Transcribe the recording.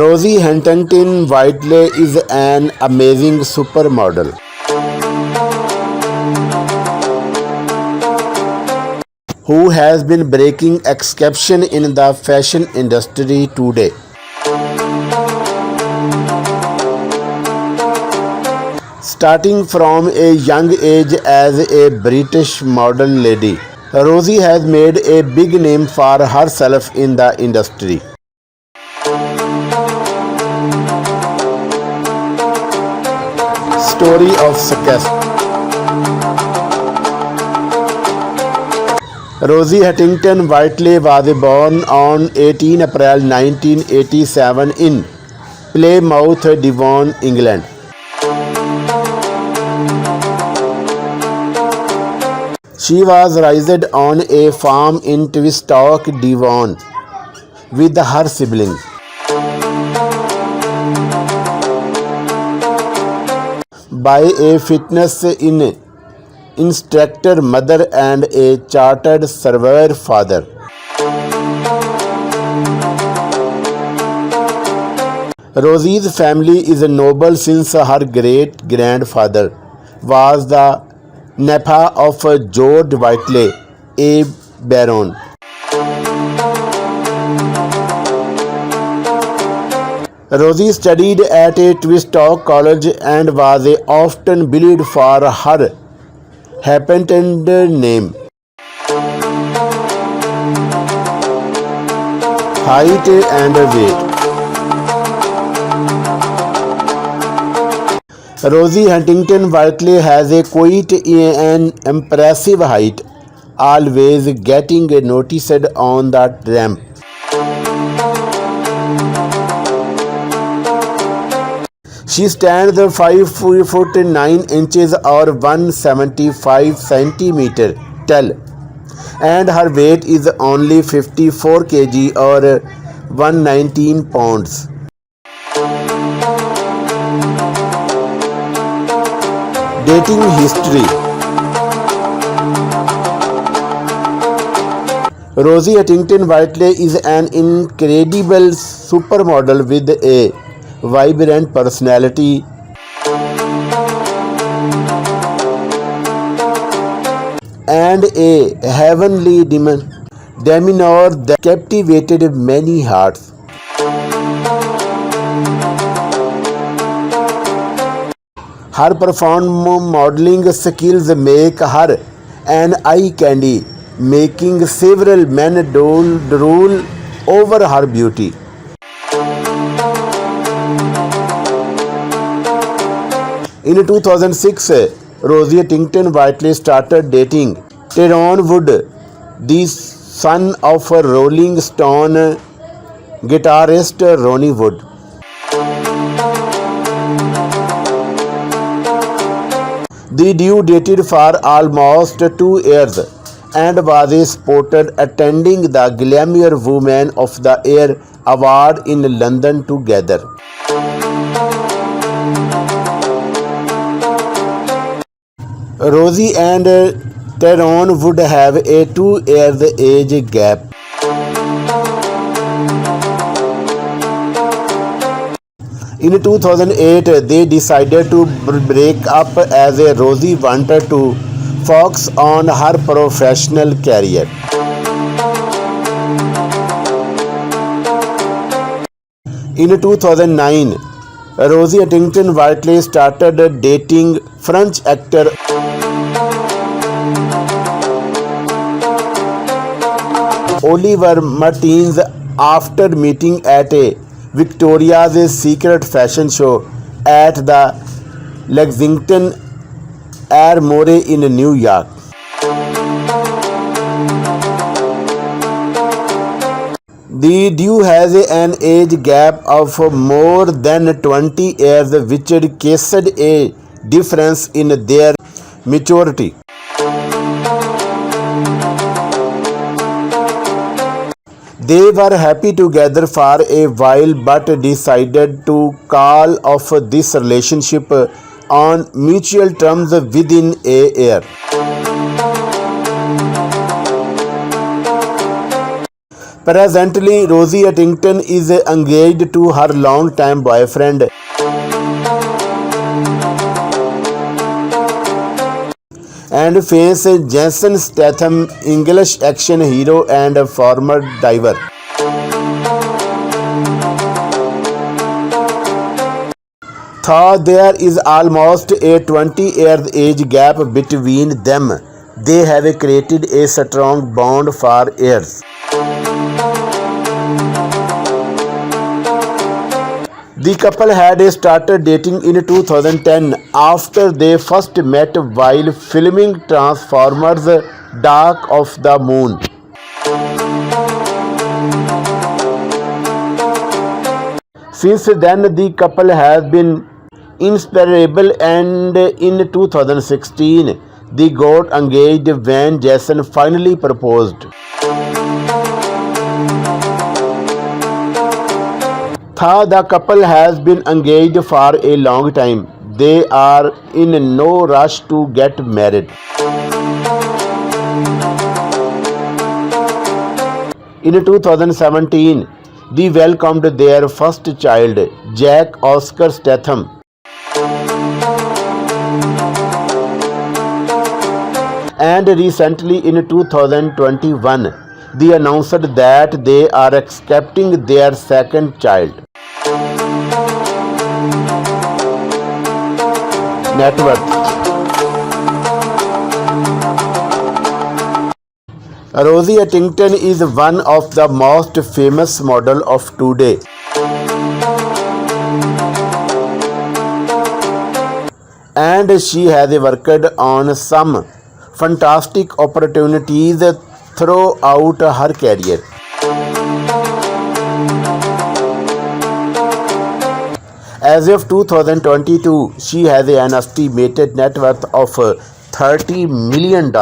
Rosie Huntington-Whiteley is an amazing supermodel who has been breaking exception in the fashion industry today. Starting from a young age as a British model lady, Rosie has made a big name for herself in the industry. Story of success. Rosie Huntington-Whiteley was born on 18 April 1987 in Plymouth, Devon, England. She was raised on a farm in Tavistock, Devon, with her siblings. By a fitness instructor mother and a chartered surveyor father. Rosie's family is noble since her great-grandfather was the nephew of George Whiteley, a baron. Rosie studied at Tavistock College and was often bullied for her hyphenated name, height and weight. Rosie Huntington-Whiteley has quite an impressive height, always getting noticed on the ramp. She stands 5 foot 9 inches or 175 centimeters tall, and her weight is only 54 kg or 119 pounds. Dating history. Rosie Huntington-Whiteley is an incredible supermodel with a vibrant personality and a heavenly demeanor that captivated many hearts. Her profound modeling skills make her an eye candy, making several men drool over her beauty. In 2006, Rosie Huntington-Whiteley started dating Tyrone Wood, the son of Rolling Stone guitarist Ronnie Wood. The duo dated for almost 2 years and was spotted attending the Glamour Woman of the Year award in London together. Rosie and Tyrone would have a 2-year age gap. In 2008, they decided to break up as Rosie wanted to focus on her professional career. In 2009, Rosie Huntington-Whiteley started dating French actor Oliver Martins after meeting at a Victoria's Secret fashion show at the Lexington Armory in New York. The duo has an age gap of more than 20 years, which caused a difference in their maturity. They were happy together for a while but decided to call off this relationship on mutual terms within a year. Presently, Rosie Huntington is engaged to her long-time boyfriend and famous Jason Statham, English action hero and former diver. Though there is almost a 20-year age gap between them, they have created a strong bond for years. The couple had started dating in 2010 after they first met while filming Transformers Dark of the Moon. Since then, the couple has been inseparable, and in 2016, they got engaged when Jason finally proposed. Though the couple has been engaged for a long time, they are in no rush to get married. In 2017, they welcomed their first child, Jack Oscar Statham. And recently in 2021, they announced that they are expecting their second child. Net worth. Rosie Huntington is one of the most famous models of today. And she has worked on some fantastic opportunities throughout her career. As of 2022, she has an estimated net worth of $30 million.